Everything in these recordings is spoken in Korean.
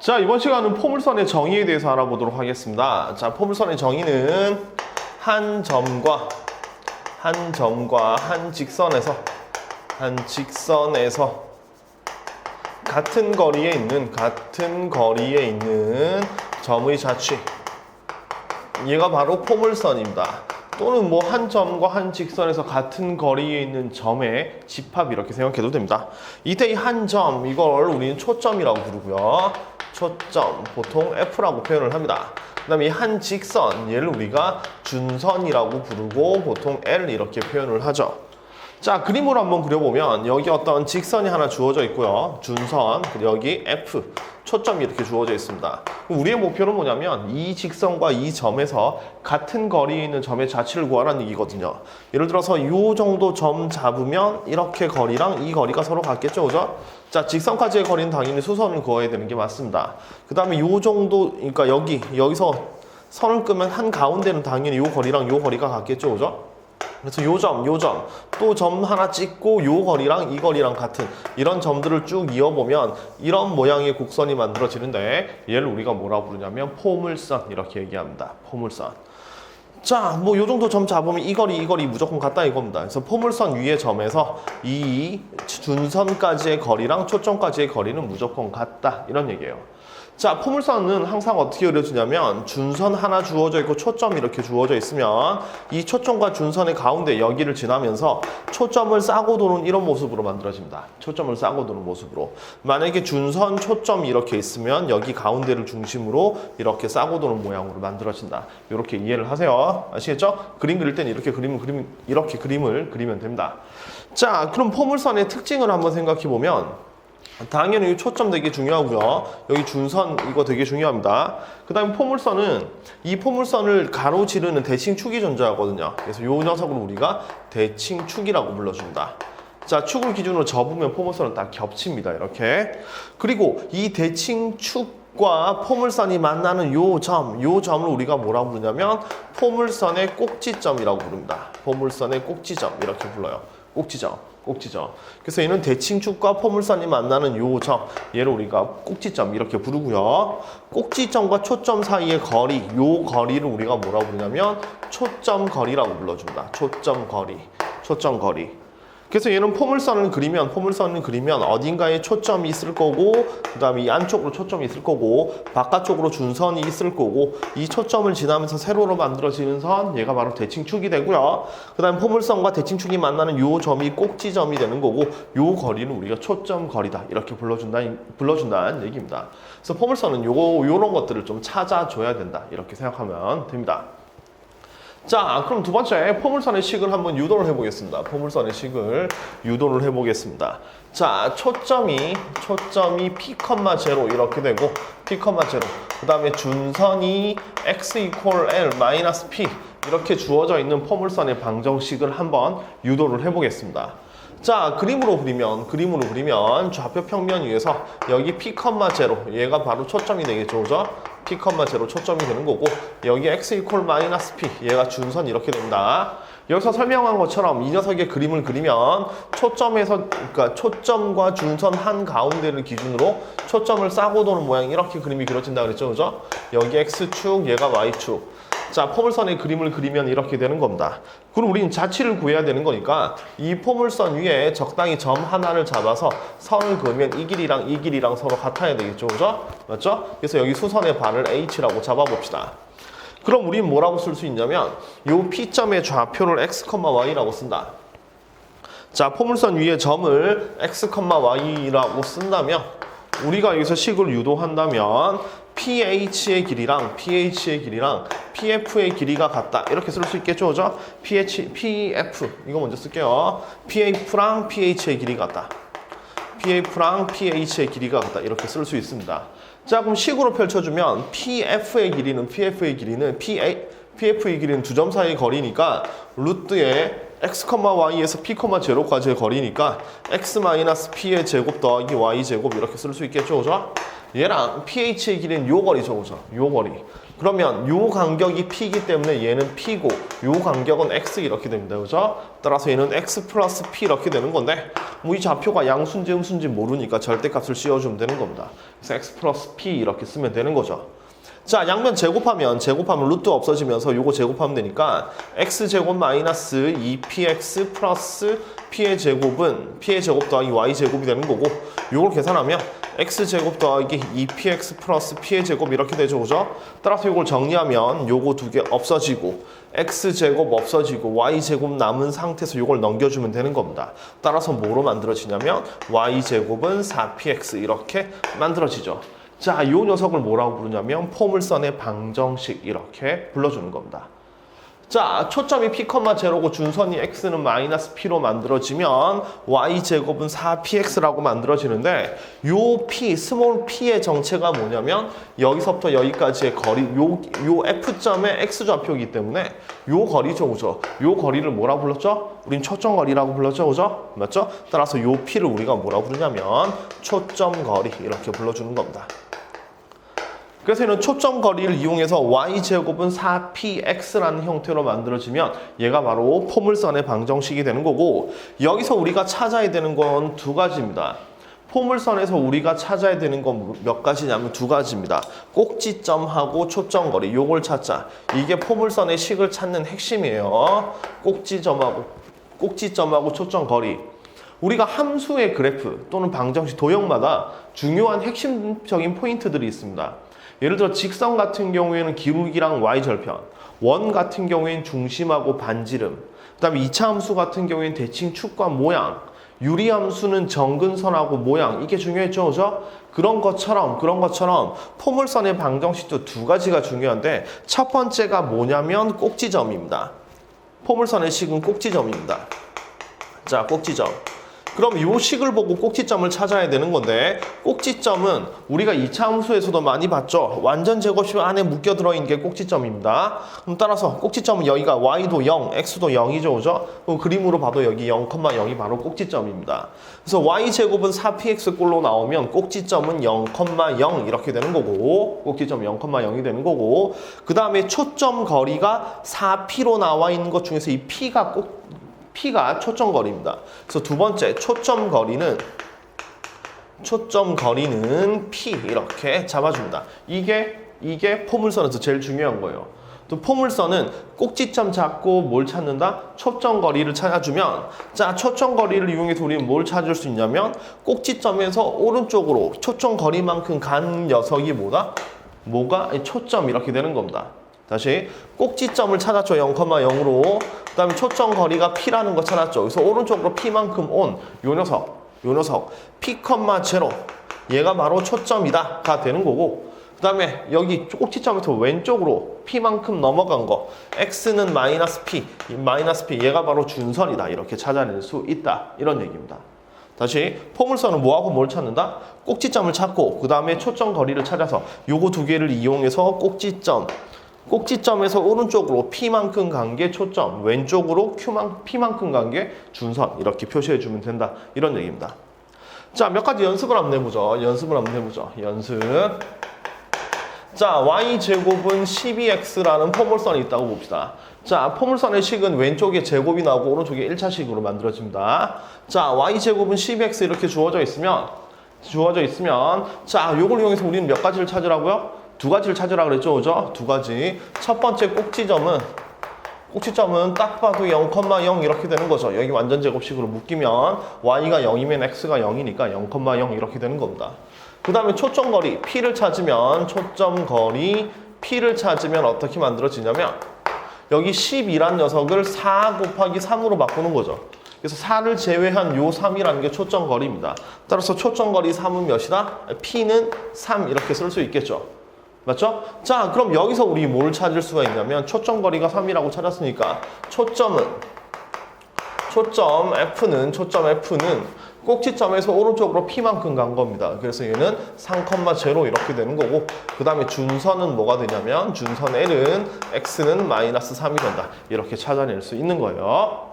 자, 이번 시간은 포물선의 정의에 대해서 알아보도록 하겠습니다. 자, 포물선의 정의는 한 점과 한 직선에서 같은 거리에 있는 점의 자취, 얘가 바로 포물선입니다. 또는 뭐 한 점과 한 직선에서 같은 거리에 있는 점의 집합, 이렇게 생각해도 됩니다. 이때 이 한 점, 이걸 우리는 초점이라고 부르고요. 초점, 보통 F라고 표현을 합니다. 그 다음에 이 한 직선, 얘를 우리가 준선이라고 부르고 보통 L 이렇게 표현을 하죠. 자, 그림으로 한번 그려보면 여기 어떤 직선이 하나 주어져 있고요. 준선, 그리고 여기 F, 초점이 이렇게 주어져 있습니다. 우리의 목표는 뭐냐면 이 직선과 이 점에서 같은 거리에 있는 점의 자취를 구하라는 얘기거든요. 예를 들어서 이 정도 점 잡으면 이렇게 거리랑 이 거리가 서로 같겠죠, 그죠? 자, 직선까지의 거리는 당연히 수선을 그어야 되는 게 맞습니다. 그 다음에 이 정도, 그러니까 여기서 선을 끄면 한 가운데는 당연히 이 거리랑 이 거리가 같겠죠, 그죠? 그래서 요 점, 또 점 하나 찍고 요 거리랑 이 거리랑 같은 이런 점들을 쭉 이어보면 이런 모양의 곡선이 만들어지는데 얘를 우리가 뭐라고 부르냐면 포물선, 이렇게 얘기합니다. 포물선. 자, 뭐 요 정도 점 잡으면 이 거리 무조건 같다 이겁니다. 그래서 포물선 위의 점에서 이 준선까지의 거리랑 초점까지의 거리는 무조건 같다, 이런 얘기예요. 자, 포물선은 항상 어떻게 그려지냐면 준선 하나 주어져 있고 초점 이렇게 주어져 있으면 이 초점과 준선의 가운데 여기를 지나면서 초점을 싸고 도는 이런 모습으로 만들어집니다. 초점을 싸고 도는 모습으로. 만약에 준선, 초점이 이렇게 있으면 여기 가운데를 중심으로 이렇게 싸고 도는 모양으로 만들어진다. 이렇게 이해를 하세요. 아시겠죠? 그림 그릴 때는 이렇게 그림을 그리면 됩니다. 자, 그럼 포물선의 특징을 한번 생각해 보면 당연히 초점 되게 중요하고요. 여기 준선 이거 되게 중요합니다. 그 다음에 포물선은 이 포물선을 가로지르는 대칭축이 존재하거든요. 그래서 이 녀석을 우리가 대칭축이라고 불러줍니다. 자, 축을 기준으로 접으면 포물선은 딱 겹칩니다. 이렇게. 그리고 이 대칭축과 포물선이 만나는 요 점을 우리가 뭐라고 부르냐면 포물선의 꼭지점이라고 부릅니다. 포물선의 꼭지점, 이렇게 불러요. 꼭지점. 그래서 얘는 대칭축과 포물선이 만나는 요 점, 얘를 우리가 꼭지점 이렇게 부르고요. 꼭지점과 초점 사이의 거리, 요 거리를 우리가 뭐라고 부르냐면 초점거리라고 불러줍니다. 초점거리. 그래서 얘는 포물선을 그리면 어딘가에 초점이 있을 거고, 그 다음에 이 안쪽으로 초점이 있을 거고, 바깥쪽으로 준선이 있을 거고, 이 초점을 지나면서 세로로 만들어지는 선, 얘가 바로 대칭축이 되고요. 그 다음에 포물선과 대칭축이 만나는 요 점이 꼭지점이 되는 거고, 요 거리는 우리가 초점거리다, 이렇게 불러준다는 얘기입니다. 그래서 포물선은 요런 것들을 좀 찾아줘야 된다, 이렇게 생각하면 됩니다. 자, 그럼 두 번째 포물선의 식을 한번 유도를 해보겠습니다. 포물선의 식을 유도를 해보겠습니다. 자, 초점이 P,0 이렇게 되고 P,0. 그 다음에 준선이 X = L - P 이렇게 주어져 있는 포물선의 방정식을 한번 유도를 해보겠습니다. 자, 그림으로 그리면 좌표 평면 위에서 여기 P,0 얘가 바로 초점이 되겠죠, 그죠? P,0 초점이 되는 거고, 여기 X = P 얘가 준선 이렇게 됩니다. 여기서 설명한 것처럼 이 녀석의 그림을 그리면 그러니까 초점과 준선 한 가운데를 기준으로 초점을 싸고 도는 모양, 이렇게 그림이 그려진다 그랬죠, 그죠? 여기 X축, 얘가 Y축. 자, 포물선의 그림을 그리면 이렇게 되는 겁니다. 그럼 우리는 자취를 구해야 되는 거니까 이 포물선 위에 적당히 점 하나를 잡아서 선을 그으면 이 길이랑 서로 같아야 되겠죠, 그죠? 맞죠? 그래서 여기 수선의 발을 H라고 잡아봅시다. 그럼 우리는 뭐라고 쓸 수 있냐면 이 P점의 좌표를 X, Y라고 쓴다. 자, 포물선 위에 점을 X, Y라고 쓴다면 우리가 여기서 식을 유도한다면 PH의 길이랑 PF의 길이가 같다, 이렇게 쓸 수 있겠죠, 그죠? PF 이거 먼저 쓸게요. PF랑 PH의 길이가 같다. 이렇게 쓸 수 있습니다. 자, 그럼 식으로 펼쳐주면 PF의 길이는 두 점 사이의 거리니까 루트에 X, Y에서 P, 0까지의 거리니까 X - P의 제곱 더하기 Y 제곱 이렇게 쓸 수 있겠죠, 그죠? 얘랑 PH의 길이는 요 거리죠, 그죠? 요 거리. 그러면 요 간격이 P이기 때문에 얘는 P고 요 간격은 X 이렇게 됩니다, 그죠? 따라서 얘는 X + P 이렇게 되는 건데, 뭐 이 좌표가 양수인지 음수인지 모르니까 절대값을 씌워주면 되는 겁니다. 그래서 x 플러스 p 이렇게 쓰면 되는 거죠. 자, 양변 제곱하면 루트 없어지면서 요거 제곱하면 되니까 x제곱 마이너스 2px 플러스 p의 제곱 더하기 y제곱이 되는 거고, 요걸 계산하면 x제곱 더하기 2px 플러스 p의 제곱 이렇게 되죠, 그죠? 따라서 요걸 정리하면 요거 두 개 없어지고 x제곱 없어지고 y제곱 남은 상태에서 요걸 넘겨주면 되는 겁니다. 따라서 뭐로 만들어지냐면 y제곱은 4px 이렇게 만들어지죠. 자, 이 녀석을 뭐라고 부르냐면 포물선의 방정식 이렇게 불러주는 겁니다. 자, 초점이 p, 0고 준선이 x는 마이너스 p로 만들어지면 y제곱은 4px라고 만들어지는데, 요 p, 스몰 p의 정체가 뭐냐면 여기서부터 여기까지의 거리, 요 f점의 x좌표이기 때문에 요 거리죠, 그죠? 요 거리를 뭐라고 불렀죠? 우린 초점거리라고 불렀죠, 그죠? 맞죠? 따라서 요 p를 우리가 뭐라고 부르냐면 초점거리 이렇게 불러주는 겁니다. 그래서 이는 초점 거리를 이용해서 y제곱은 4px라는 형태로 만들어지면 얘가 바로 포물선의 방정식이 되는 거고, 여기서 우리가 찾아야 되는 건 두 가지입니다. 포물선에서 우리가 찾아야 되는 건 몇 가지냐면 두 가지입니다. 꼭지점하고 초점거리, 요걸 찾자. 이게 포물선의 식을 찾는 핵심이에요. 꼭지점하고 초점거리. 우리가 함수의 그래프 또는 방정식 도형마다 중요한 핵심적인 포인트들이 있습니다. 예를 들어 직선 같은 경우에는 기울기랑 y절편, 원 같은 경우에는 중심하고 반지름, 그 다음에 2차 함수 같은 경우에는 대칭 축과 모양, 유리함수는 정근선하고 모양, 이게 중요했죠, 그죠? 그런 것처럼 포물선의 방정식도 두 가지가 중요한데, 첫 번째가 뭐냐면 꼭지점입니다. 포물선의 식은 꼭지점입니다. 자, 꼭지점. 그럼 이 식을 보고 꼭지점을 찾아야 되는 건데, 꼭지점은 우리가 2차 함수에서도 많이 봤죠. 완전 제곱식 안에 묶여 들어있는 게 꼭지점입니다. 그럼 따라서 꼭지점은 여기가 y도 0, x도 0이죠, 그죠? 그럼 그림으로 봐도 여기 0,0이 바로 꼭지점입니다. 그래서 y제곱은 4px 꼴로 나오면 꼭지점은 0,0 이렇게 되는 거고, 꼭지점 0,0이 되는 거고, 그 다음에 초점 거리가 4p로 나와 있는 것 중에서 이 p가 초점거리입니다. 그래서 두 번째 초점거리는 p 이렇게 잡아줍니다. 이게 포물선에서 제일 중요한 거예요. 또 포물선은 꼭지점 잡고 뭘 찾는다? 초점거리를 찾아주면, 자, 초점거리를 이용해서 우리는 뭘 찾을 수 있냐면 꼭지점에서 오른쪽으로 초점거리만큼 간 녀석이 뭐가? 초점 이렇게 되는 겁니다. 다시 꼭지점을 찾았죠. 0,0으로. 그 다음에 초점 거리가 p라는 거 찾았죠. 그래서 오른쪽으로 p만큼 온 요 녀석 p, 0 얘가 바로 초점이다 가 되는 거고, 그 다음에 여기 꼭지점에서 왼쪽으로 p만큼 넘어간 거 x는 마이너스 p 얘가 바로 준선이다 이렇게 찾아낼 수 있다 이런 얘기입니다. 다시 포물선은 뭐하고 뭘 찾는다? 꼭지점을 찾고 그 다음에 초점 거리를 찾아서 요거 두 개를 이용해서 꼭지점에서 오른쪽으로 p만큼 간 게 초점, 왼쪽으로 p만큼 간 게 준선 이렇게 표시해주면 된다 이런 얘기입니다. 자, 몇 가지 연습을 한번 해보죠. 연습. 자, y제곱은 12x라는 포물선이 있다고 봅시다. 자, 포물선의 식은 왼쪽에 제곱이 나오고 오른쪽에 1차식으로 만들어집니다. 자, y제곱은 12x 이렇게 주어져 있으면 자, 요걸 이용해서 우리는 몇 가지를 찾으라고요? 두 가지를 찾으라 그랬죠, 그죠? 두 가지. 첫 번째 꼭지점은 딱 봐도 0,0 이렇게 되는 거죠. 여기 완전 제곱식으로 묶이면 y가 0이면 x가 0이니까 0,0 이렇게 되는 겁니다. 그 다음에 초점거리 p를 찾으면 어떻게 만들어지냐면 여기 12란 녀석을 4 곱하기 3으로 바꾸는 거죠. 그래서 4를 제외한 요 3이라는 게 초점거리입니다. 따라서 초점거리 3은 몇이다? p는 3 이렇게 쓸 수 있겠죠. 맞죠? 자, 그럼 여기서 우리 뭘 찾을 수가 있냐면 초점거리가 3이라고 찾았으니까 초점 F는 꼭지점에서 오른쪽으로 p만큼 간 겁니다. 그래서 얘는 3,0 이렇게 되는 거고, 그 다음에 준선은 뭐가 되냐면 준선 L은 x는 마이너스 3이 된다. 이렇게 찾아낼 수 있는 거예요.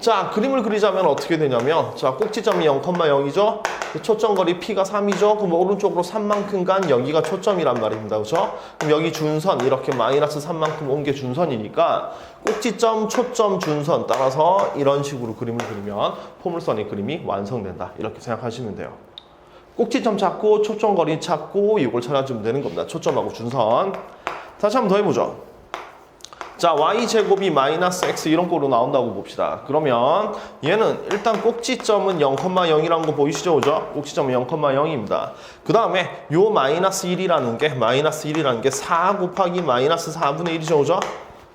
자, 그림을 그리자면 어떻게 되냐면, 자, 꼭지점이 0,0이죠? 초점거리 P가 3이죠? 그럼 오른쪽으로 3만큼 간 여기가 초점이란 말입니다. 그죠? 그럼 여기 준선, 이렇게 마이너스 3만큼 온 게 준선이니까, 꼭지점, 초점, 준선 따라서 이런 식으로 그림을 그리면 포물선의 그림이 완성된다. 이렇게 생각하시면 돼요. 꼭지점 찾고, 초점거리 찾고, 이걸 찾아주면 되는 겁니다. 초점하고 준선. 다시 한번 더 해보죠. 자, y제곱이 마이너스 x 이런 꼴로 나온다고 봅시다. 그러면 얘는 일단 꼭지점은 0,0이라는 거 보이시죠? 그죠? 꼭지점은 0,0입니다. 그 다음에 요 마이너스 1이라는 게 4 곱하기 마이너스 4분의 1이죠? 그죠?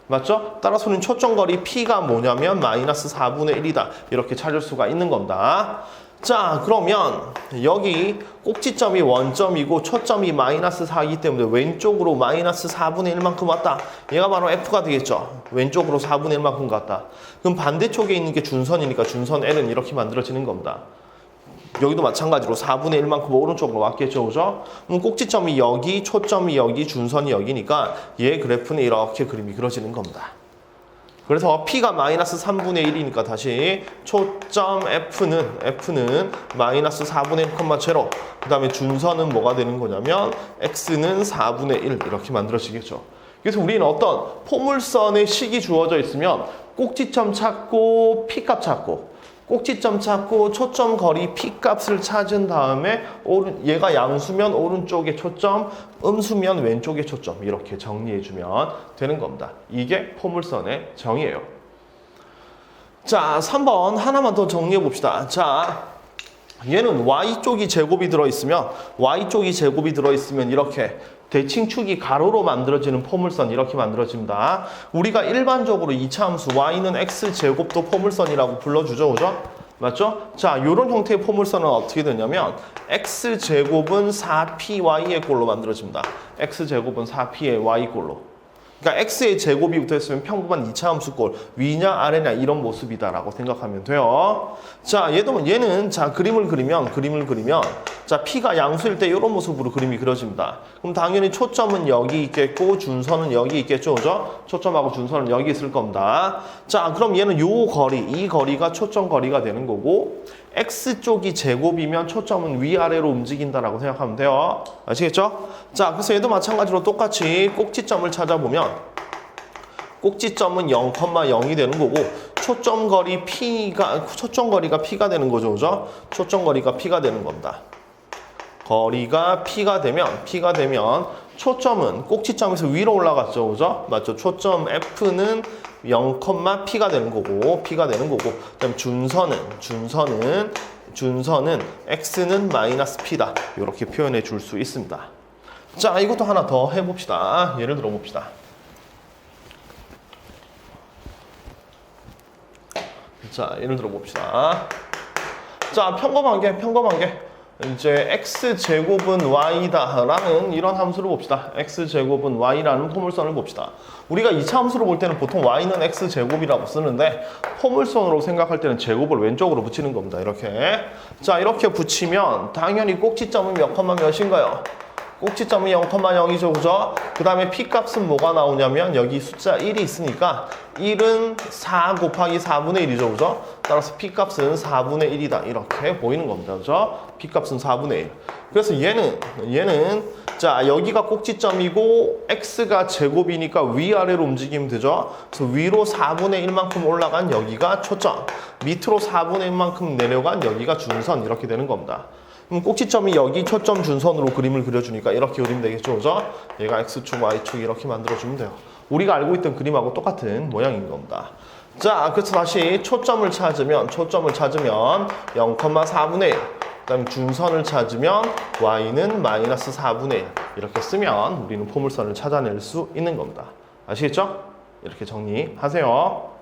맞죠? 따라서는 초점거리 P가 뭐냐면 마이너스 4분의 1이다. 이렇게 찾을 수가 있는 겁니다. 자, 그러면 여기 꼭지점이 원점이고 초점이 마이너스 4이기 때문에 왼쪽으로 마이너스 4분의 1만큼 왔다. 얘가 바로 F가 되겠죠. 왼쪽으로 4분의 1만큼 갔다. 그럼 반대쪽에 있는 게 준선이니까 준선 L은 이렇게 만들어지는 겁니다. 여기도 마찬가지로 4분의 1만큼 오른쪽으로 왔겠죠. 그죠? 그럼 꼭지점이 여기, 초점이 여기, 준선이 여기니까 얘 그래프는 이렇게 그림이 그려지는 겁니다. 그래서 P가 마이너스 3분의 1이니까 다시 초점 F는 마이너스 4분의 1,0. 그 다음에 준선은 뭐가 되는 거냐면 X는 4분의 1 이렇게 만들어지겠죠. 그래서 우리는 어떤 포물선의 식이 주어져 있으면 꼭지점 찾고 P값 찾고 꼭지점 찾고 초점 거리 P값을 찾은 다음에 얘가 양수면 오른쪽에 초점, 음수면 왼쪽에 초점 이렇게 정리해주면 되는 겁니다. 이게 포물선의 정의예요. 자, 3번 하나만 더 정리해 봅시다. 자, 얘는 Y쪽이 제곱이 들어있으면 이렇게 대칭축이 가로로 만들어지는 포물선 이렇게 만들어집니다. 우리가 일반적으로 이차함수 y는 x제곱도 포물선이라고 불러주죠. 그죠? 맞죠? 자, 이런 형태의 포물선은 어떻게 되냐면 x제곱은 4py의 꼴로 만들어집니다. x제곱은 4p의 y꼴로. 그러니까 x의 제곱이 붙어있으면 평범한 이차함수 꼴 위냐 아래냐 이런 모습이다라고 생각하면 돼요. 자, 얘는 자 그림을 그리면 자 p가 양수일 때 이런 모습으로 그림이 그려집니다. 그럼 당연히 초점은 여기 있겠고 준선은 여기 있겠죠, 그죠? 초점하고 준선은 여기 있을 겁니다. 자, 그럼 얘는 이 거리가 초점 거리가 되는 거고 x 쪽이 제곱이면 초점은 위아래로 움직인다라고 생각하면 돼요. 아시겠죠? 자, 그래서 얘도 마찬가지로 똑같이 꼭지점을 찾아보면 꼭지점은 0,0이 되는 거고 초점거리가 P가 되는 거죠. 그죠? 초점거리가 P가 되는 겁니다. 거리가 P가 되면 초점은 꼭지점에서 위로 올라갔죠. 그죠? 맞죠? 초점 F는 0,P가 되는 거고 그다음에 준선은 X는 마이너스 P다. 이렇게 표현해 줄 수 있습니다. 자, 이것도 하나 더 해봅시다. 예를 들어 봅시다. 자, 예를 들어 봅시다. 자, 평범한 게 이제 x제곱은 y다 라는 이런 함수를 봅시다. x제곱은 y라는 포물선을 봅시다. 우리가 2차 함수로 볼 때는 보통 y는 x제곱이라고 쓰는데 포물선으로 생각할 때는 제곱을 왼쪽으로 붙이는 겁니다. 이렇게. 자, 이렇게 붙이면 당연히 꼭지점은 몇인가요? 꼭지점이 0,0이죠. 그죠? 그 다음에 P값은 뭐가 나오냐면 여기 숫자 1이 있으니까 1은 4 곱하기 4분의 1이죠. 그죠? 따라서 P값은 4분의 1이다. 이렇게 보이는 겁니다. 그죠? P값은 4분의 1. 그래서 얘는 자, 여기가 꼭지점이고 X가 제곱이니까 위아래로 움직이면 되죠. 그래서 위로 4분의 1만큼 올라간 여기가 초점, 밑으로 4분의 1만큼 내려간 여기가 준선 이렇게 되는 겁니다. 그럼 꼭지점이 여기 초점 준선으로 그림을 그려주니까 이렇게 그리면 되겠죠. 그죠? 얘가 X축, Y축 이렇게 만들어주면 돼요. 우리가 알고 있던 그림하고 똑같은 모양인 겁니다. 자, 그래서 다시 초점을 찾으면 0,4분의 1. 그 다음에 준선을 찾으면 Y는 마이너스 4분의 1. 이렇게 쓰면 우리는 포물선을 찾아낼 수 있는 겁니다. 아시겠죠? 이렇게 정리하세요.